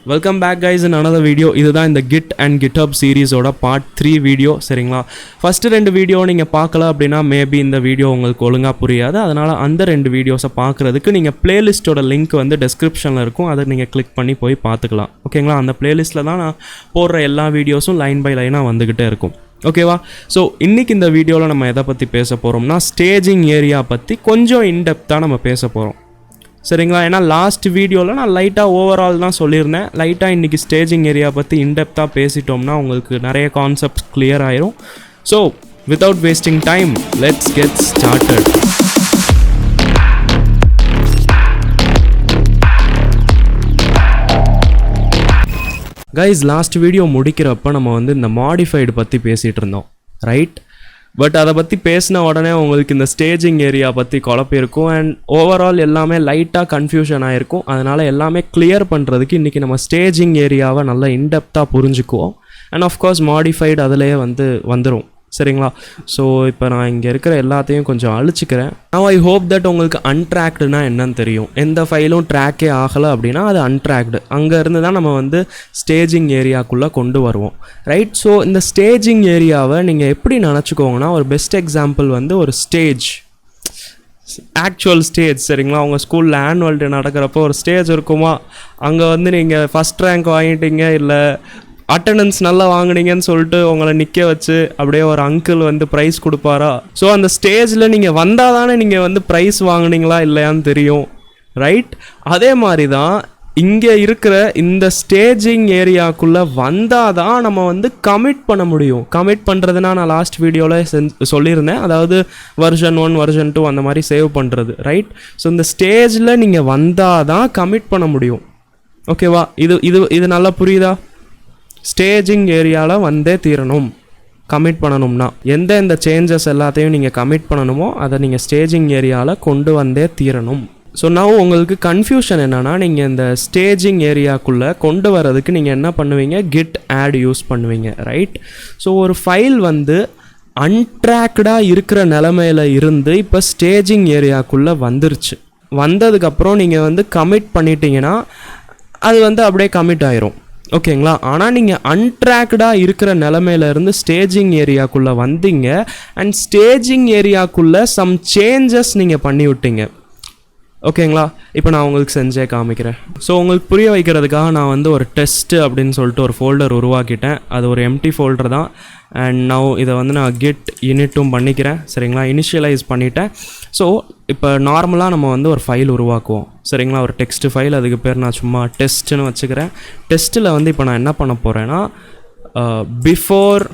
Welcome back guys in another video. இதுதான் இந்த Git and GitHub series ஓட part 3 video. சரிங்களா? ஃபர்ஸ்ட் ரெண்டு வீடியோ நீங்க பார்க்கல அப்படினா மேபி இந்த வீடியோ உங்களுக்கு ஒழுங்கா புரியாது. அதனால அந்த ரெண்டு வீடியோஸை பார்க்கிறதுக்கு நீங்க பிளேலிஸ்டோட லிங்க் வந்து டெஸ்கிரிப்ஷன்ல இருக்கும். அதை நீங்க கிளிக் பண்ணி போய் பார்த்துக்கலாம். ஓகேங்களா? அந்த பிளேலிஸ்ட்ல தான் நான் போடுற எல்லா வீடியோஸும் லைன் பை லைனா வந்துகிட்டே இருக்கும். ஓகேவா? ஸோ இன்றைக்கி இந்த வீடியோவில் நம்ம எதை பற்றி பேச போகிறோம்னா ஸ்டேஜிங் ஏரியா பற்றி கொஞ்சம் இன்டெப்த்தாக நம்ம பேச போகிறோம். சரிங்களா? ஏன்னா லாஸ்ட் வீடியோவில் நான் லைட்டாக ஓவரால் தான் சொல்லியிருந்தேன். லைட்டாக இன்றைக்கி ஸ்டேஜிங் ஏரியா பற்றி இன்டெப்த்தாக பேசிட்டோம்னா உங்களுக்கு நிறைய கான்செப்ட்ஸ் கிளியர் ஆயிரும். So without wasting time let's get started. Guys, last video முடிக்கிறப்ப நம்ம வந்து இந்த மாடிஃபைடு பற்றி பேசிகிட்டு இருந்தோம், ரைட்? பட் அதை பற்றி பேசின உடனே உங்களுக்கு இந்த ஸ்டேஜிங் ஏரியா பற்றி குழப்பிருக்கும் அண்ட் ஓவரால் எல்லாமே லைட்டாக கன்ஃபியூஷன் ஆகிருக்கும். அதனால் எல்லாமே கிளியர் பண்ணுறதுக்கு இன்றைக்கி நம்ம ஸ்டேஜிங் ஏரியாவை நல்லா இன்டெப்த்தாக புரிஞ்சுக்குவோம். அண்ட் ஆஃப்கோர்ஸ் மாடிஃபைடு அதிலேயே வந்துடும். சரிங்களா? ஸோ இப்போ நான் இங்கே இருக்கிற எல்லாத்தையும் கொஞ்சம் அழிச்சிக்கிறேன். நான் ஐ ஹோப் தட் உங்களுக்கு அன்ட்ராக்டுனா என்னன்னு தெரியும். எந்த ஃபைலும் ட்ராக்கே ஆகலை அப்படின்னா அது அன்ட்ராக்டு. அங்கேருந்து தான் நம்ம வந்து ஸ்டேஜிங் ஏரியாக்குள்ளே கொண்டு வருவோம், ரைட்? ஸோ இந்த ஸ்டேஜிங் ஏரியாவை நீங்கள் எப்படி நினச்சிக்கோங்கன்னா, ஒரு பெஸ்ட் எக்ஸாம்பிள் வந்து ஒரு ஸ்டேஜ், ஆக்சுவல் ஸ்டேஜ். சரிங்களா? உங்கள் ஸ்கூலில் ஆனுவல் டே நடக்கிறப்போ ஒரு ஸ்டேஜ் இருக்குமா, அங்கே வந்து நீங்கள் ஃபஸ்ட் ரேங்க் வாங்கிட்டீங்க இல்லை அட்டண்டன்ஸ் நல்லா வாங்கினீங்கன்னு சொல்லிட்டு உங்களை நிற்க வச்சு அப்படியே ஒரு அங்கிள் வந்து ப்ரைஸ் கொடுப்பாரா? ஸோ அந்த ஸ்டேஜில் நீங்கள் வந்தால் தானே நீங்கள் வந்து ப்ரைஸ் வாங்கினீங்களா இல்லையான்னு தெரியும், ரைட்? அதே மாதிரி தான் இங்கே இருக்கிற இந்த ஸ்டேஜிங் ஏரியாக்குள்ளே வந்தால் தான் நம்ம வந்து கமிட் பண்ண முடியும். கமிட் பண்ணுறதுனா நான் லாஸ்ட் வீடியோவில் சொல்லியிருந்தேன், அதாவது வெர்ஷன் 1 வெர்ஷன் 2 அந்த மாதிரி சேவ் பண்ணுறது, ரைட்? ஸோ இந்த ஸ்டேஜில் நீங்கள் வந்தால் தான் கமிட் பண்ண முடியும். ஓகேவா? இது நல்லா புரியுதா? ஸ்டேஜிங் ஏரியாவில் வந்தே தீரணும் கமிட் பண்ணணும்னா. எந்த சேஞ்சஸ் எல்லாத்தையும் நீங்கள் கமிட் பண்ணணுமோ அதை நீங்கள் ஸ்டேஜிங் ஏரியாவில் கொண்டு வந்தே தீரணும். ஸோ நான் உங்களுக்கு கன்ஃபியூஷன் என்னென்னா, நீங்கள் இந்த ஸ்டேஜிங் ஏரியாக்குள்ளே கொண்டு வரதுக்கு நீங்கள் என்ன பண்ணுவீங்க? கிட் ஆட் யூஸ் பண்ணுவீங்க, ரைட்? ஸோ ஒரு ஃபைல் வந்து அன்ட்ராக்டாக இருக்கிற நிலமையில் இருந்து இப்போ ஸ்டேஜிங் ஏரியாக்குள்ளே வந்துருச்சு. வந்ததுக்கப்புறம் நீங்கள் வந்து கமிட் பண்ணிட்டீங்கன்னா அது வந்து அப்படியே கமிட் ஆயிரும். ஓகேங்களா? ஆனால் நீங்கள் அன்ட்ராக்டாக இருக்கிற நிலமையிலேருந்து ஸ்டேஜிங் ஏரியாக்குள்ளே வந்தீங்க அண்ட் ஸ்டேஜிங் ஏரியாக்குள்ளே சம் சேஞ்சஸ் நீங்கள் பண்ணி விட்டீங்க. ஓகேங்களா? இப்போ நான் உங்களுக்கு செஞ்சே காமிக்கிறேன். ஸோ உங்களுக்கு புரிய வைக்கிறதுக்காக நான் வந்து ஒரு டெஸ்ட்டு அப்படின்னு சொல்லிட்டு ஒரு ஃபோல்டர் உருவாக்கிட்டேன். அது ஒரு எம்டி ஃபோல்டர் தான். அண்ட் நவ் இதை வந்து நான் கிட் இனிட்டும் பண்ணிக்கிறேன். சரிங்களா? இனிஷியலைஸ் பண்ணிட்டேன். ஸோ இப்போ நார்மலாக நம்ம வந்து ஒரு ஃபைல் உருவாக்குவோம். சரிங்களா? ஒரு டெக்ஸ்ட் ஃபைல், அதுக்கு பேர் நான் சும்மா டெஸ்ட்டுன்னு வச்சுக்கிறேன். டெஸ்ட்டில் வந்து இப்போ நான் என்ன பண்ண போகிறேன்னா பிஃபோர்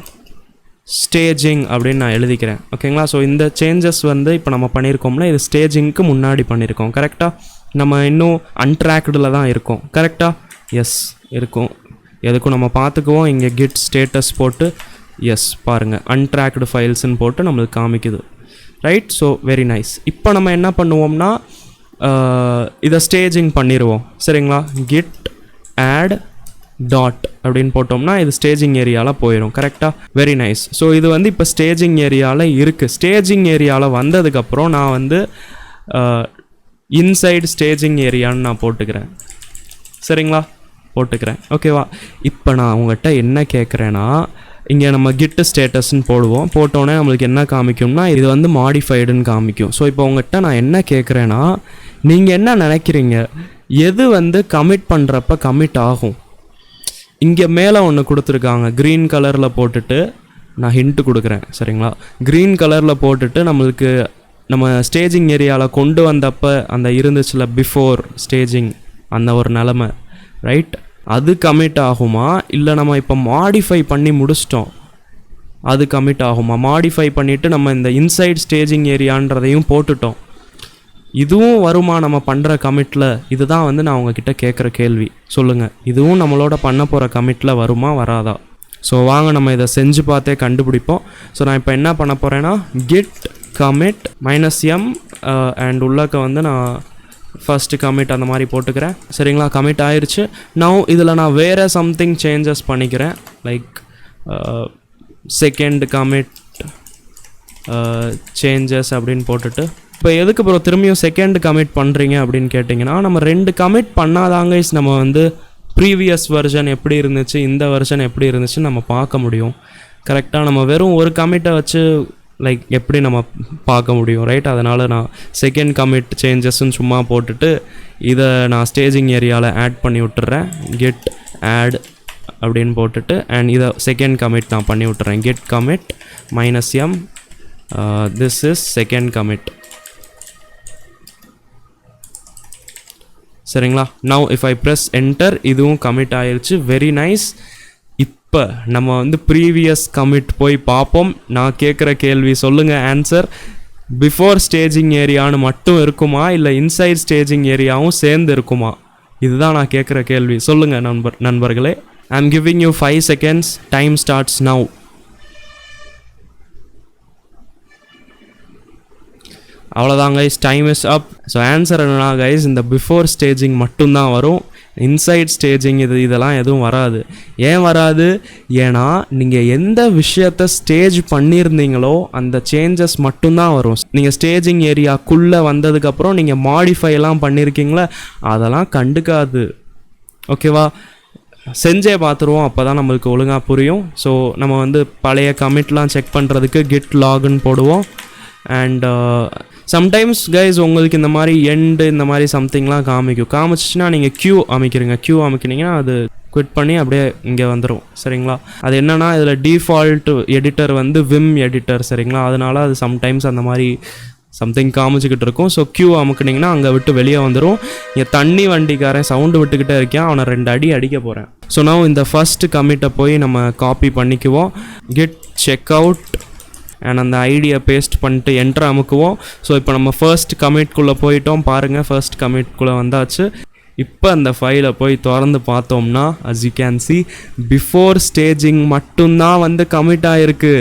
ஸ்டேஜிங் அப்படின்னு நான் எழுதிக்கிறேன். ஓகேங்களா? ஸோ இந்த சேஞ்சஸ் வந்து இப்போ நம்ம பண்ணியிருக்கோம்னா இது ஸ்டேஜிங்க்கு முன்னாடி பண்ணியிருக்கோம், கரெக்டாக? நம்ம இன்னும் அன்ட்ராக்டில் தான் இருக்கோம், கரெக்டாக? எஸ், இருக்கும். எதுக்கும் நம்ம பார்த்துக்குவோம். இங்கே கிட் ஸ்டேட்டஸ் போட்டு எஸ் பாருங்கள், அன்ட்ராக்டு ஃபைல்ஸ்ன்னு போட்டு நம்மளுக்கு காமிக்குது, ரைட்? So very nice. இப்போ நம்ம என்ன பண்ணுவோம்னா இதை ஸ்டேஜிங் பண்ணிடுவோம். சரிங்களா? கிட் ஆட் டாட் அப்படின்னு போட்டோம்னா இது ஸ்டேஜிங் ஏரியாவில் போயிடும், கரெக்டாக? Very nice. ஸோ இது வந்து இப்போ ஸ்டேஜிங் ஏரியாவில் இருக்குது. ஸ்டேஜிங் ஏரியாவில் வந்ததுக்கப்புறம் நான் வந்து இன்சைடு ஸ்டேஜிங் ஏரியான்னு நான் போட்டுக்கிறேன். சரிங்களா? போட்டுக்கிறேன். ஓகேவா? இப்போ நான் உங்கள்கிட்ட என்ன கேட்குறேன்னா, இங்கே நம்ம கிட்டு ஸ்டேட்டஸ்ன்னு போடுவோம். போட்டோன்னே நம்மளுக்கு என்ன காமிக்கும்னா இது வந்து மாடிஃபைடுன்னு காமிக்கும். ஸோ இப்போ உங்கள்கிட்ட நான் என்ன கேட்குறேன்னா, நீங்கள் என்ன நினைக்கிறீங்க, எது வந்து கமிட் பண்ணுறப்ப கமிட் ஆகும்? இங்கே மேலே ஒன்று கொடுத்துருக்காங்க, க்ரீன் கலரில் போட்டுட்டு நான் ஹிண்ட்டு கொடுக்குறேன். சரிங்களா? க்ரீன் கலரில் போட்டுட்டு நம்மளுக்கு நம்ம ஸ்டேஜிங் ஏரியாவில் கொண்டு வந்தப்போ அந்த இருந்துச்சுல பிஃபோர் ஸ்டேஜிங் அந்த ஒரு நிலமை, ரைட்? அது கமிட் ஆகுமா இல்லை நம்ம இப்போ மாடிஃபை பண்ணி முடிச்சிட்டோம் அது கமிட் ஆகுமா? மாடிஃபை பண்ணிவிட்டு நம்ம இந்த இன்சைட் ஸ்டேஜிங் ஏரியான்றதையும் போட்டுட்டோம், இதுவும் வருமா நம்ம பண்ணுற கமிட்டில்? இதுதான் வந்து நான் உங்ககிட்ட கேட்குற கேள்வி. சொல்லுங்கள், இதுவும் நம்மளோட பண்ண போகிற கமிட்டில் வருமா வராதா? ஸோ வாங்க நம்ம இதை செஞ்சு பார்த்தே கண்டுபிடிப்போம். ஸோ நான் இப்போ என்ன பண்ண போகிறேன்னா கிட் கமிட் -m அண்ட் உள்ளக்க வந்து நான் ஃபஸ்ட்டு கமிட் அந்த மாதிரி போட்டுக்கிறேன். சரிங்களா? கமிட் ஆயிடுச்சு. நவ் இதில் நான் வேறு சம்திங் சேஞ்சஸ் பண்ணிக்கிறேன். லைக் செகண்ட் கமிட் சேஞ்சஸ் அப்படின்னு போட்டுட்டு இப்போ எதுக்கு ப்ரோ திரும்பியும் செகண்ட் கமிட் பண்ணுறீங்க அப்படின்னு கேட்டிங்கன்னா, நம்ம 2 கமிட் பண்ணாதாங்க நம்ம வந்து ப்ரீவியஸ் வெர்ஷன் எப்படி இருந்துச்சு, இந்த வெர்ஷன் எப்படி இருந்துச்சுன்னு நம்ம பார்க்க முடியும். கரெக்டாக நம்ம வெறும் ஒரு கமிட்டை வச்சு லைக் எப்படி நம்ம பார்க்க முடியும், ரைட்? அதனால் நான் செகண்ட் கமிட் சேஞ்சஸ்ன்னு சும்மா போட்டுட்டு இதை நான் ஸ்டேஜிங் ஏரியாவில் ஆட் பண்ணி விட்டுறேன். கெட் ஆட் அப்படின்னு போட்டுட்டு அண்ட் இதை செகண்ட் கமிட் நான் பண்ணி விட்டுறேன். Git commit -m this is second commit. சரிங்களா? Now if I press enter, இதுவும் கமிட் ஆயிடுச்சு. Very nice. இப்போ நம்ம வந்து ப்ரீவியஸ் கமிட் போய் பார்ப்போம். நான் கேட்குற கேள்வி சொல்லுங்கள் ஆன்சர். பிஃபோர் ஸ்டேஜிங் ஏரியான்னு மட்டும் இருக்குமா இல்லை இன்சைட் ஸ்டேஜிங் ஏரியாவும் சேர்ந்து இருக்குமா? இதுதான் நான் கேட்குற கேள்வி. சொல்லுங்கள் நண்பர்களே. I am giving you 5 seconds. Time starts now. அவ்வளோதான் guys, time is up. So answer என்னன்னா கைஸ், இந்த பிஃபோர் ஸ்டேஜிங் மட்டும்தான் வரும். இன்சைட் ஸ்டேஜிங் இதெல்லாம் எதுவும் வராது. ஏன் வராது? ஏன்னா நீங்கள் எந்த விஷயத்த ஸ்டேஜ் பண்ணியிருந்தீங்களோ அந்த சேஞ்சஸ் மட்டும்தான் வரும். நீங்கள் ஸ்டேஜிங் ஏரியாக்குள்ளே வந்ததுக்கப்புறம் நீங்கள் மாடிஃபைலாம் பண்ணியிருக்கீங்களா, அதெல்லாம் கண்டுக்காது. ஓகேவா? செஞ்சே பார்த்துருவோம், அப்போ தான் நம்மளுக்கு ஒழுங்காக புரியும். ஸோ நம்ம வந்து பழைய கமிட்லாம் செக் பண்ணுறதுக்கு கிட் லாகுன்னு போடுவோம். அண்ட் சம்டைம்ஸ் கைஸ் உங்களுக்கு இந்த மாதிரி எண்டு இந்த மாதிரி சம்திங்லாம் காமிச்சிச்சுன்னா நீங்கள் க்யூ அமைக்கிறீங்க. க்யூ அமைக்கினீங்கன்னா அது குவிட் பண்ணி அப்படியே இங்கே வந்துடும். சரிங்களா? அது என்னென்னா இதில் டிஃபால்ட் எடிட்டர் வந்து விம் எடிட்டர். சரிங்களா? அதனால அது சம்டைம்ஸ் அந்த மாதிரி சம்திங் காமிச்சிக்கிட்டு இருக்கும். ஸோ க்யூ அமுக்குனிங்கன்னா அங்கே விட்டு வெளியே வந்துடும். இங்கே தண்ணி வண்டிக்காரன் சவுண்டு விட்டுக்கிட்டே இருக்கேன், அவனை 2 அடி அடிக்க போகிறேன். ஸோ நான் இந்த ஃபஸ்ட் கமிட்டை போய் நம்ம காப்பி பண்ணிக்குவோம். கெட் செக் அவுட் அண்ட் அந்த ஐடியை பேஸ்ட் பண்ணிட்டு என்ட்ரு அமுக்குவோம். ஸோ இப்போ நம்ம ஃபர்ஸ்ட் கமிட்குள்ளே போயிட்டோம். பாருங்கள், ஃபர்ஸ்ட் கமிட்குள்ளே வந்தாச்சு. இப்போ அந்த ஃபைலை போய் திறந்து பார்த்தோம்னா as you can see before staging மட்டும்தான் வந்து கமிட் ஆகிருக்கு.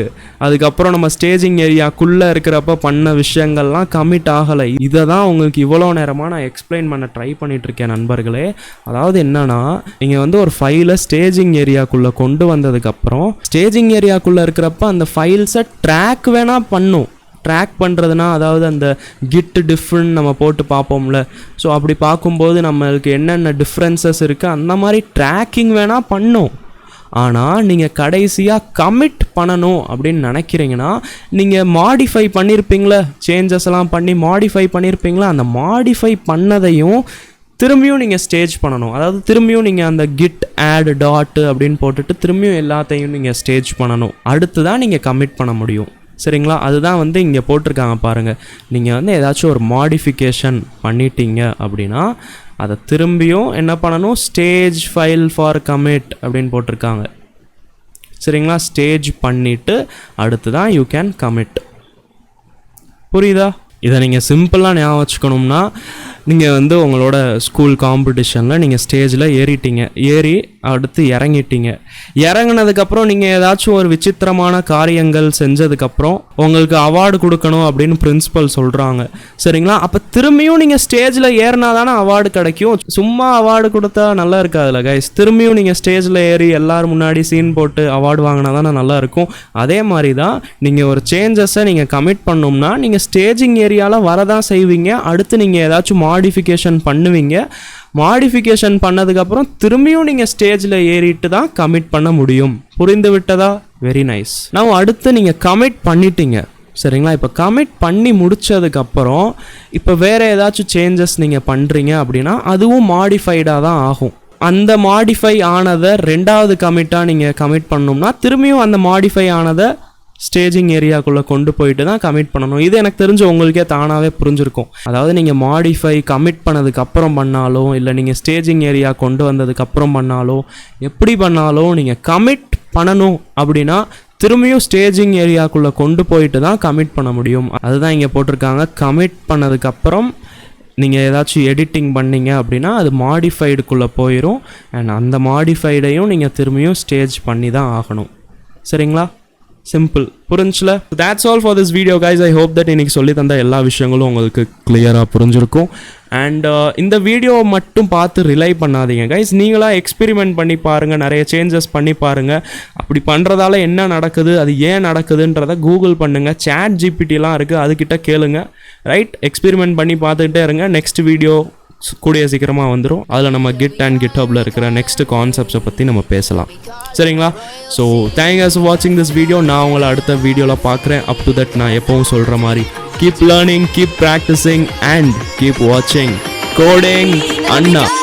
அதுக்கப்புறம் நம்ம ஸ்டேஜிங் ஏரியாக்குள்ளே இருக்கிறப்ப பண்ண விஷயங்கள்லாம் கமிட் ஆகலை. இதை தான் உங்களுக்கு இவ்வளோ நேரமாக நான் எக்ஸ்பிளைன் பண்ண ட்ரை பண்ணிகிட்ருக்கேன் நண்பர்களே. அதாவது என்னன்னா, நீங்கள் வந்து ஒரு ஃபைலை ஸ்டேஜிங் ஏரியாக்குள்ளே கொண்டு வந்ததுக்கப்புறம் ஸ்டேஜிங் ஏரியாக்குள்ளே இருக்கிறப்ப அந்த ஃபைல்ஸை ட்ராக் வேணால் பண்ணும். ட்ராக் பண்ணுறதுனா அதாவது அந்த கிட் டிஃப்ரெண்ட் நம்ம போட்டு பார்ப்போம்ல. ஸோ அப்படி பார்க்கும்போது நம்மளுக்கு என்னென்ன டிஃப்ரென்சஸ் இருக்குது அந்த மாதிரி ட்ராக்கிங் வேணால் பண்ணும். ஆனால் நீங்கள் கடைசியாக கமிட் பண்ணணும் அப்படின்னு நினைக்கிறீங்கன்னா நீங்கள் மாடிஃபை பண்ணியிருப்பீங்களே, சேஞ்சஸ் எல்லாம் பண்ணி மாடிஃபை பண்ணியிருப்பீங்களா, அந்த மாடிஃபை பண்ணதையும் திரும்பியும் நீங்கள் ஸ்டேஜ் பண்ணணும். அதாவது திரும்பியும் நீங்கள் அந்த கிட் ஆட் டாட்டு அப்படின்னு போட்டுட்டு திரும்பியும் எல்லாத்தையும் நீங்கள் ஸ்டேஜ் பண்ணணும். அடுத்து தான் நீங்கள் கமிட் பண்ண முடியும். சரிங்களா? அதுதான் வந்து இங்கே போட்டிருக்காங்க பாருங்கள். நீங்கள் வந்து ஏதாச்சும் ஒரு மாடிஃபிகேஷன் பண்ணிட்டீங்க அப்படின்னா அதை திரும்பியும் என்ன பண்ணணும், ஸ்டேஜ் ஃபைல் ஃபார் கமிட் அப்படின்னு போட்டிருக்காங்க. சரிங்களா? ஸ்டேஜ் பண்ணிவிட்டு அடுத்து தான் யூ கேன் கமிட். புரியுதா? இதை நீங்கள் சிம்பிளாக ஞாபகம் வச்சுக்கணும்னா, நீங்கள் வந்து உங்களோட ஸ்கூல் காம்படிஷனில் நீங்கள் ஸ்டேஜில் ஏறி அடுத்து இறங்கிட்டீங்க. இறங்கினதுக்கப்புறம் நீங்கள் ஏதாச்சும் ஒரு விசித்திரமான காரியங்கள் செஞ்சதுக்கப்புறம் உங்களுக்கு அவார்டு கொடுக்கணும் அப்படின்னு பிரின்சிபல் சொல்கிறாங்க. சரிங்களா? அப்போ திரும்பியும் நீங்கள் ஸ்டேஜில் ஏறினா தானே அவார்டு கிடைக்கும். சும்மா அவார்டு கொடுத்தா நல்லா இருக்காதுல்ல கைஸ். திரும்பியும் நீங்கள் ஸ்டேஜில் ஏறி எல்லோரும் முன்னாடி சீன் போட்டு அவார்டு வாங்கினா தானே நல்லாயிருக்கும். அதே மாதிரி தான் நீங்கள் ஒரு சேஞ்சஸை நீங்கள் கமிட் பண்ணோம்னா நீங்கள் ஸ்டேஜிங் ஏரியாவில் வரதான் செய்வீங்க. அடுத்து நீங்கள் ஏதாச்சும் மாடிஃபிகேஷன் பண்ணுவீங்க. மாடிஃபிகேஷன் பண்ணதுக்கப்புறம் திரும்பியும் நீங்கள் ஸ்டேஜில் ஏறிட்டு தான் கமிட் பண்ண முடியும். புரிந்து விட்டதா? Very nice. நான் அடுத்து நீங்கள் கமிட் பண்ணிட்டீங்க. சரிங்களா? இப்போ கமிட் பண்ணி முடித்ததுக்கப்புறம் இப்போ வேறு ஏதாச்சும் சேஞ்சஸ் நீங்கள் பண்ணுறீங்க அப்படின்னா அதுவும் மாடிஃபைடாக தான் ஆகும். அந்த மாடிஃபை ஆனதை 2வது கமிட்டாக நீங்கள் கமிட் பண்ணோம்னா திரும்பியும் அந்த மாடிஃபை ஆனதை ஸ்டேஜிங் ஏரியாக்குள்ளே கொண்டு போயிட்டு தான் கமிட் பண்ணணும். இது எனக்கு தெரிஞ்சு உங்களுக்கே தானாகவே புரிஞ்சிருக்கும். அதாவது நீங்கள் மாடிஃபை கமிட் பண்ணதுக்கப்புறம் பண்ணாலும் இல்லை நீங்கள் ஸ்டேஜிங் ஏரியா கொண்டு வந்ததுக்கப்புறம் பண்ணாலும் எப்படி பண்ணாலும் நீங்கள் கமிட் பண்ணணும் அப்படின்னா திரும்பியும் ஸ்டேஜிங் ஏரியாக்குள்ளே கொண்டு போயிட்டு தான் கமிட் பண்ண முடியும். அதுதான் இங்கே போட்டிருக்காங்க. கமிட் பண்ணதுக்கப்புறம் நீங்கள் ஏதாச்சும் எடிட்டிங் பண்ணீங்க அப்படின்னா அது மாடிஃபைடுக்குள்ளே போயிடும். அண்ட் அந்த மாடிஃபைடையும் நீங்கள் திரும்பியும் ஸ்டேஜ் பண்ணி தான் ஆகணும். சரிங்களா? Simple. புரிஞ்சுல? that's all for this video guys. I hope that இன்னைக்கு சொல்லி தந்த எல்லா விஷயங்களும் உங்களுக்கு கிளியராக புரிஞ்சிருக்கும். அண்ட் இந்த வீடியோ மட்டும் பார்த்து ரிலை பண்ணாதீங்க கைஸ். நீங்களாக எக்ஸ்பெரிமெண்ட் பண்ணி பாருங்கள், நிறைய சேஞ்சஸ் பண்ணி பாருங்கள். அப்படி பண்ணுறதால என்ன நடக்குது, அது ஏன் நடக்குதுன்றதை கூகுள் பண்ணுங்கள். சாட் ஜிபிடிலாம் இருக்குது, அதுக்கிட்ட கேளுங்க. ரைட்? எக்ஸ்பெரிமெண்ட் பண்ணி பார்த்துக்கிட்டே இருங்க. நெக்ஸ்ட் வீடியோ கூடிய சீக்கிரமாக வந்துடும். அதில் நம்ம கிட் அண்ட் கிட்ஹப்பில் இருக்கிற நெக்ஸ்ட் கான்செப்ட்ஸை பற்றி நம்ம பேசலாம். சரிங்களா? ஸோ தேங்க்ஸ் ஃபார் வாட்சிங் திஸ் வீடியோ. நான் உங்களை அடுத்த வீடியோவில் பார்க்குறேன். அப் டு தட் நான் எப்பவும் சொல்கிற மாதிரி keep learning, keep practicing and keep watching Coding Anna.